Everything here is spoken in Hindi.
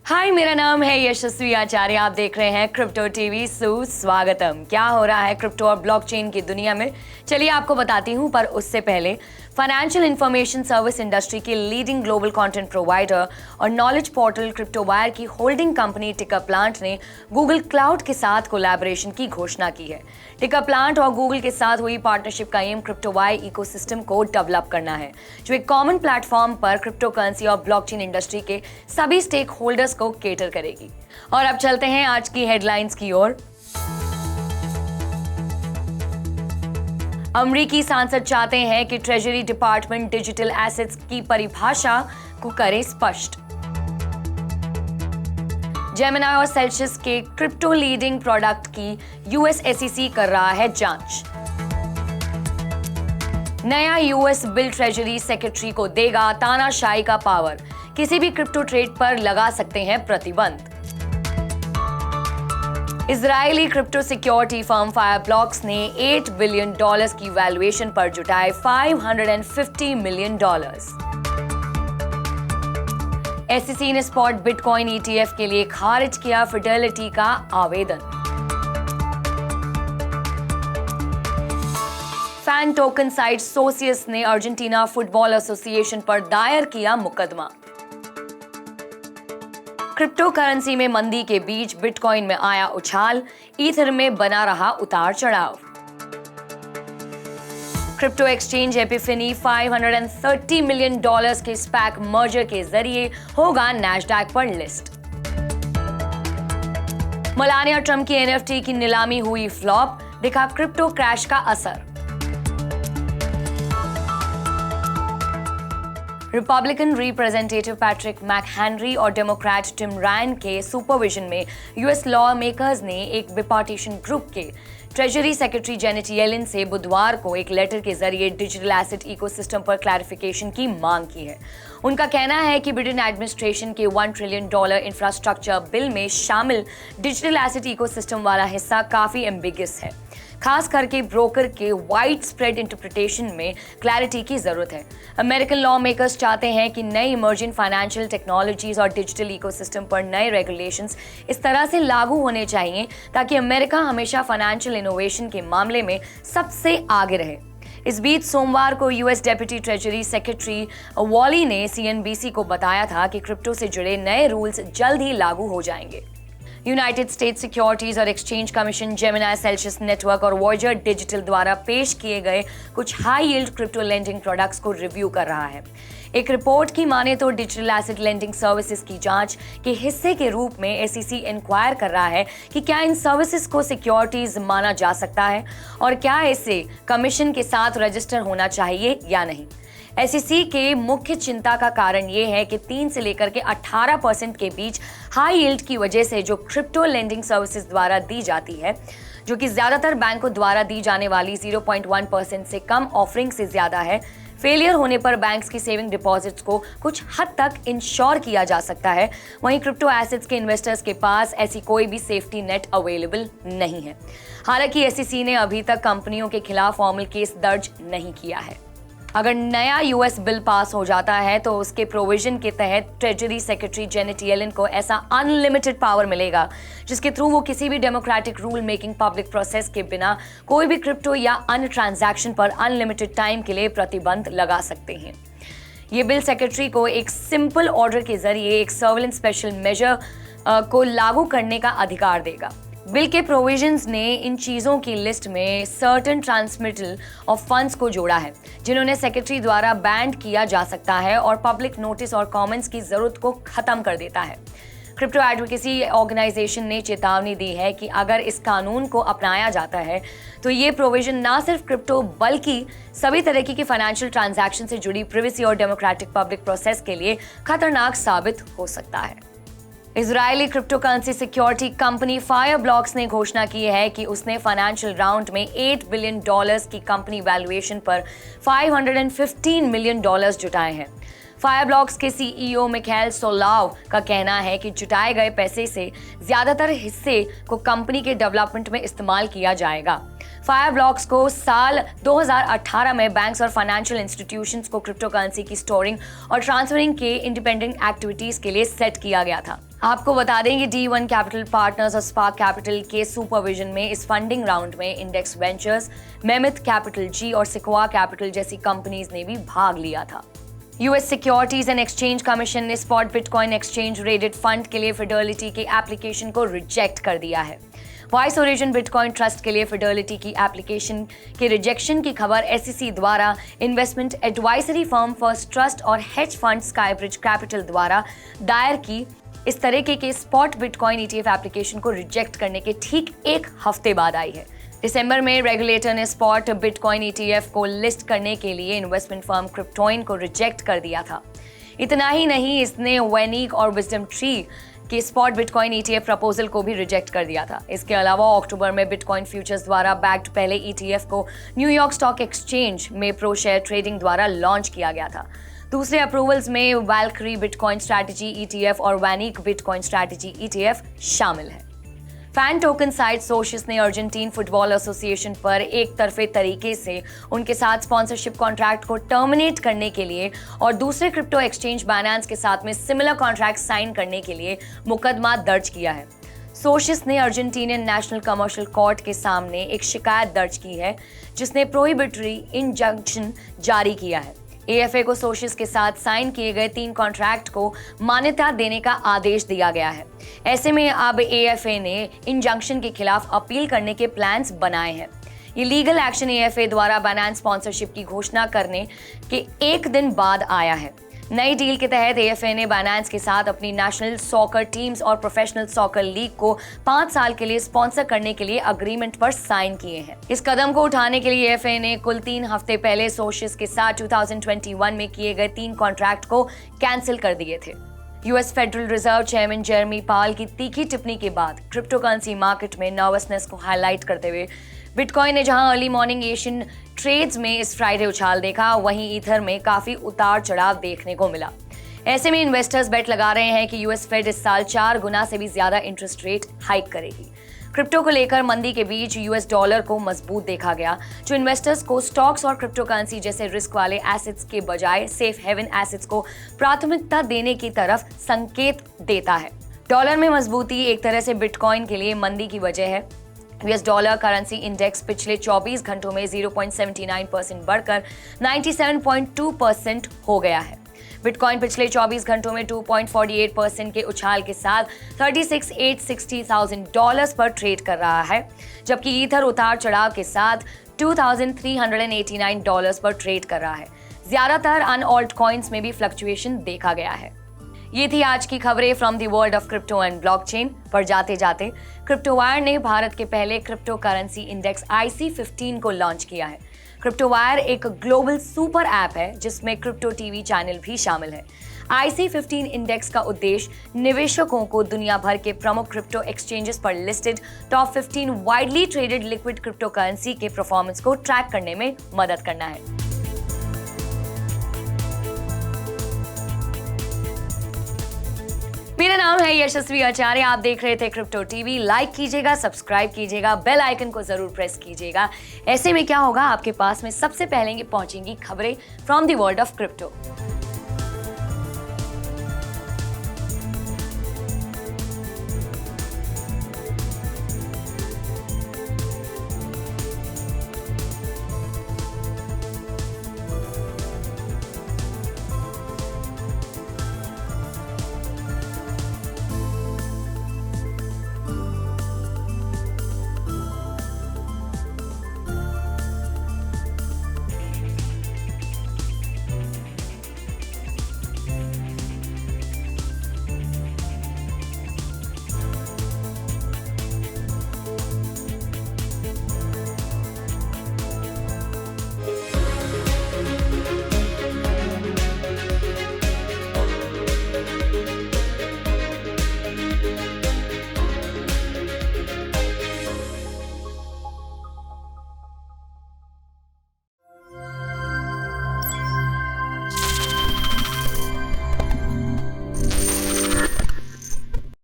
हाय, मेरा नाम है यशस्वी आचार्य। आप देख रहे हैं क्रिप्टो टीवी। सुस्वागतम। क्या हो रहा है क्रिप्टो और ब्लॉकचेन की दुनिया में, चलिए आपको बताती हूँ। पर उससे पहले फाइनेंशियल इंफॉर्मेशन सर्विस इंडस्ट्री की लीडिंग ग्लोबल कंटेंट प्रोवाइडर और नॉलेज पोर्टल क्रिप्टोवायर की होल्डिंग कंपनी टिकाप्लांट ने गूगल क्लाउड के साथ कोलैबोरेशन की घोषणा की है। टिकाप्लांट और गूगल के साथ हुई पार्टनरशिप का एम क्रिप्टोवायर इकोसिस्टम को डेवलप करना है, जो एक कॉमन प्लेटफॉर्म पर क्रिप्टो करेंसी और ब्लॉकचेन इंडस्ट्री के सभी स्टेक होल्डर्स को केटर करेगी। और अब चलते हैं आज की हेडलाइंस की ओर। अमेरिकी सांसद चाहते हैं कि ट्रेजरी डिपार्टमेंट डिजिटल एसेट्स की परिभाषा को करे स्पष्ट। जेमिनाई और सेल्सियस के क्रिप्टो लीडिंग प्रोडक्ट की यूएस SEC कर रहा है जांच। नया यूएस बिल ट्रेजरी सेक्रेटरी को देगा तानाशाही का पावर, किसी भी क्रिप्टो ट्रेड पर लगा सकते हैं प्रतिबंध। इजरायली क्रिप्टो सिक्योरिटी फर्म फायरब्लॉक्स ने $8 बिलियन की वैल्यूएशन पर जुटाए $550 मिलियन। SEC ने स्पॉट बिटकॉइन ETF के लिए खारिज किया फिडेलिटी का आवेदन। फैन टोकन साइट सोसियस ने अर्जेंटीना फुटबॉल एसोसिएशन पर दायर किया मुकदमा। क्रिप्टो करेंसी में मंदी के बीच बिटकॉइन में आया उछाल, ईथर में बना रहा उतार चढ़ाव। क्रिप्टो एक्सचेंज एपिफेनी $530 मिलियन के स्पैक मर्जर के जरिए होगा नैस्डैक पर लिस्ट। मेलानिया ट्रंप की NFT की नीलामी हुई फ्लॉप, दिखा क्रिप्टो क्रैश का असर। रिपब्लिकन रिप्रेजेंटेटिव पैट्रिक मैकहेनरी और डेमोक्रेट टिम रायन के सुपरविजन में यूएस लॉ मेकर्स ने एक बिपार्टीशन ग्रुप के ट्रेजरी सेक्रेटरी जेनेट येलेन से बुधवार को एक लेटर के जरिए डिजिटल एसेट इकोसिस्टम पर क्लैरिफिकेशन की मांग की है। उनका कहना है कि बिडेन एडमिनिस्ट्रेशन के $1 ट्रिलियन इंफ्रास्ट्रक्चर बिल में शामिल डिजिटल एसेट इकोसिस्टम वाला हिस्सा काफी एम्बिगियस है। खास करके ब्रोकर के वाइड स्प्रेड इंटरप्रिटेशन में क्लैरिटी की जरूरत है। अमेरिकन लॉ मेकर्स चाहते हैं कि नई इमर्जिंग फाइनेंशियल टेक्नोलॉजीज और डिजिटल इकोसिस्टम पर नए रेगुलेशंस इस तरह से लागू होने चाहिए ताकि अमेरिका हमेशा फाइनेंशियल इनोवेशन के मामले में सबसे आगे रहे। इस बीच सोमवार को US deputy treasury secretary Wally ने CNBC को बताया था कि क्रिप्टो से जुड़े नए रूल्स जल्द ही लागू हो जाएंगे। यूनाइटेड स्टेट्स सिक्योरिटीज और exchange commission Gemini, Celsius network और वॉयजर डिजिटल द्वारा पेश किए गए कुछ high yield crypto lending products को रिव्यू कर रहा है। एक रिपोर्ट की माने तो डिजिटल एसेट लेंडिंग सर्विसेज की जांच के हिस्से के रूप में SEC इंक्वायर कर रहा है कि क्या इन सर्विसेज को सिक्योरिटीज माना जा सकता है और क्या इसे कमीशन के साथ रजिस्टर होना चाहिए या नहीं। SEC के मुख्य चिंता का कारण ये है कि 3 से लेकर के 18% के बीच हाई यील्ड की वजह से जो क्रिप्टो लेंडिंग सर्विसेज द्वारा दी जाती है, जो कि ज्यादातर बैंकों द्वारा दी जाने वाली 0.1% से कम ऑफरिंग से ज्यादा है, फेलियर होने पर बैंक्स की सेविंग डिपॉजिट्स को कुछ हद तक इंश्योर किया जा सकता है। वहीं क्रिप्टो एसेट्स के इन्वेस्टर्स के पास ऐसी कोई भी सेफ्टी नेट अवेलेबल नहीं है। हालांकि SEC ने अभी तक कंपनियों के खिलाफ फॉर्मल केस दर्ज नहीं किया है। अगर नया यूएस बिल पास हो जाता है तो उसके प्रोविजन के तहत ट्रेजरी सेक्रेटरी जेनेट येलेन को ऐसा अनलिमिटेड पावर मिलेगा जिसके थ्रू वो किसी भी democratic rule making public process के बिना कोई भी क्रिप्टो या अन्य ट्रांजैक्शन पर अनलिमिटेड टाइम के लिए प्रतिबंध लगा सकते हैं। ये बिल सेक्रेटरी को एक सिंपल ऑर्डर के जरिए एक सर्विलेंस स्पेशल मेजर को लागू करने का अधिकार देगा। बिल के प्रोविजंस ने इन चीजों की लिस्ट में सर्टेन ट्रांसमिटल ऑफ फंड्स को जोड़ा है जिन्होंने सेक्रेटरी द्वारा बैन किया जा सकता है और पब्लिक नोटिस और कमेंट्स की जरूरत को खत्म कर देता है। क्रिप्टो एडवोकेसी ऑर्गेनाइजेशन ने चेतावनी दी है कि अगर इस कानून को अपनाया जाता है तो ये प्रोविजन ना सिर्फ क्रिप्टो बल्कि सभी तरह की फाइनेंशियल ट्रांजैक्शन से जुड़ी प्रिवेसी और डेमोक्रेटिक पब्लिक प्रोसेस के लिए खतरनाक साबित हो सकता है। Israeli crypto currency security company Fireblocks ने घोषणा की है कि उसने फाइनेंशियल राउंड में $8 बिलियन की कंपनी वैल्यूएशन पर $515 मिलियन जुटाए हैं। फायरब्लॉक्स के सीईओ मिखाइल सोलाव का कहना है कि जुटाए गए पैसे से ज्यादातर हिस्से को कंपनी के डेवलपमेंट में इस्तेमाल किया जाएगा। फायरब्लॉक्स को साल 2018 में बैंक्स और फाइनेंशियल इंस्टीट्यूशंस को क्रिप्टो करेंसी की स्टोरिंग और ट्रांसफरिंग के इंडिपेंडेंट एक्टिविटीज के लिए सेट किया गया था। आपको बता दें कि D1 कैपिटल पार्टनर्स और स्पार्क कैपिटल के सुपरविजन में इस फंडिंग राउंड में इंडेक्स वेंचर्स, मेमिथ कैपिटल जी और सिक्वा कैपिटल जैसी कंपनीज ने भी भाग लिया था। US Securities and Exchange Commission ने spot bitcoin exchange rated fund के लिए फिडेलिटी के एप्लीकेशन को रिजेक्ट कर दिया है। वॉइस ओरिजिन बिटकॉइन ट्रस्ट के लिए फिडेलिटी की एप्लीकेशन के रिजेक्शन की खबर SEC द्वारा investment advisory firm first trust और हेज फंड स्काईब्रिज कैपिटल द्वारा दायर की इस तरह के स्पॉट बिटकॉइन ETF एप्लीकेशन को रिजेक्ट करने के ठीक एक हफ्ते बाद आई है। दिसंबर में रेगुलेटर ने स्पॉट बिटकॉइन ETF को लिस्ट करने के लिए इन्वेस्टमेंट फर्म क्रिप्टोइन को रिजेक्ट कर दिया था। इतना ही नहीं, इसने वेनिक और विजडम ट्री के स्पॉट बिटकॉइन ETF प्रपोजल को भी रिजेक्ट कर दिया था। इसके अलावा अक्टूबर में बिटकॉइन फ्यूचर्स द्वारा बैक्ड पहले ETF को न्यूयॉर्क स्टॉक एक्सचेंज में प्रो शेयर ट्रेडिंग द्वारा लॉन्च किया गया था। दूसरे अप्रूवल्स में वैल्क्री बिटकॉइन स्ट्रैटेजी ETF और वैनिक बिटकॉइन स्ट्रैटेजी ETF शामिल है। फैन टोकन साइट सोशियस ने अर्जेंटीन फुटबॉल एसोसिएशन पर एक तरफे तरीके से उनके साथ स्पॉन्सरशिप कॉन्ट्रैक्ट को टर्मिनेट करने के लिए और दूसरे क्रिप्टो एक्सचेंज बाइनेंस के साथ में सिमिलर कॉन्ट्रैक्ट साइन करने के लिए मुकदमा दर्ज किया है। सोशियस ने अर्जेंटीनियन नेशनल कमर्शियल कोर्ट के सामने एक शिकायत दर्ज की है जिसने प्रोहिबिटरी इंजंक्शन जारी किया है। AFA को सोशियस के साथ साइन किए गए 3 कॉन्ट्रैक्ट को मान्यता देने का आदेश दिया गया है। ऐसे में अब AFA ने इंजंक्शन के खिलाफ अपील करने के प्लान्स बनाए हैं। ये लीगल एक्शन AFA द्वारा बाइनेंस स्पॉन्सरशिप की घोषणा करने के एक दिन बाद आया है। नई डील के तहत AFA ने बाइनेंस के साथ अपनी नेशनल सॉकर टीम्स और प्रोफेशनल सॉकर लीग को 5 साल के लिए स्पॉन्सर करने के लिए अग्रीमेंट पर साइन किए हैं। इस कदम को उठाने के लिए AFA ने कुल 3 हफ्ते पहले सोशियस के साथ 2021 में किए गए 3 कॉन्ट्रैक्ट को कैंसिल कर दिए थे। US federal reserve chairman Jeremy पावल की तीखी टिप्पणी के बाद क्रिप्टो करेंसी मार्केट में नर्वसनेस को हाईलाइट करते हुए बिटकॉइन ने जहां अर्ली मॉर्निंग एशियन ट्रेड्स में इस फ्राइडे उछाल देखा, वहीं ईथर में काफी उतार चढ़ाव देखने को मिला। ऐसे में इन्वेस्टर्स बेट लगा रहे हैं कि यूएस फेड इस साल 4 गुना से भी ज्यादा इंटरेस्ट रेट हाइक करेगी। क्रिप्टो को लेकर मंदी के बीच US डॉलर को मजबूत देखा गया, जो इन्वेस्टर्स को स्टॉक्स और क्रिप्टो करेंसी जैसे रिस्क वाले एसेट्स के बजाय सेफ हेवन एसेट्स को प्राथमिकता देने की तरफ संकेत देता है। डॉलर में मजबूती एक तरह से बिटकॉइन के लिए मंदी की वजह है। US डॉलर करेंसी इंडेक्स पिछले 24 घंटों में 0.79% बढ़कर 97.2% हो गया है। बिटकॉइन पिछले 24 घंटों में 2.48% के उछाल के साथ $36,860,000 पर ट्रेड कर रहा है, जबकि ईथर उतार चढ़ाव के साथ $2,389 पर ट्रेड कर रहा है। ज्यादातर अन ऑल्ट कॉइन्स में भी फ्लक्चुएशन देखा गया है। ये थी आज की खबरें from the world of crypto and blockchain. पर जाते जाते क्रिप्टोवायर ने भारत के पहले क्रिप्टो करेंसी इंडेक्स IC15 को लॉन्च किया है। क्रिप्टोवायर एक ग्लोबल सुपर ऐप है जिसमें क्रिप्टो टीवी चैनल भी शामिल है। IC15 इंडेक्स का उद्देश्य निवेशकों को दुनिया भर के प्रमुख क्रिप्टो एक्सचेंजेस पर listed top 15 widely traded liquid crypto currency के परफॉर्मेंस को ट्रैक करने में मदद करना है। मेरा नाम है यशस्वी आचार्य, आप देख रहे थे क्रिप्टो टीवी। लाइक कीजिएगा, सब्सक्राइब कीजिएगा, बेल आइकन को जरूर प्रेस कीजिएगा। ऐसे में क्या होगा, आपके पास में सबसे पहले पहुंचेंगी खबरें from the world of crypto.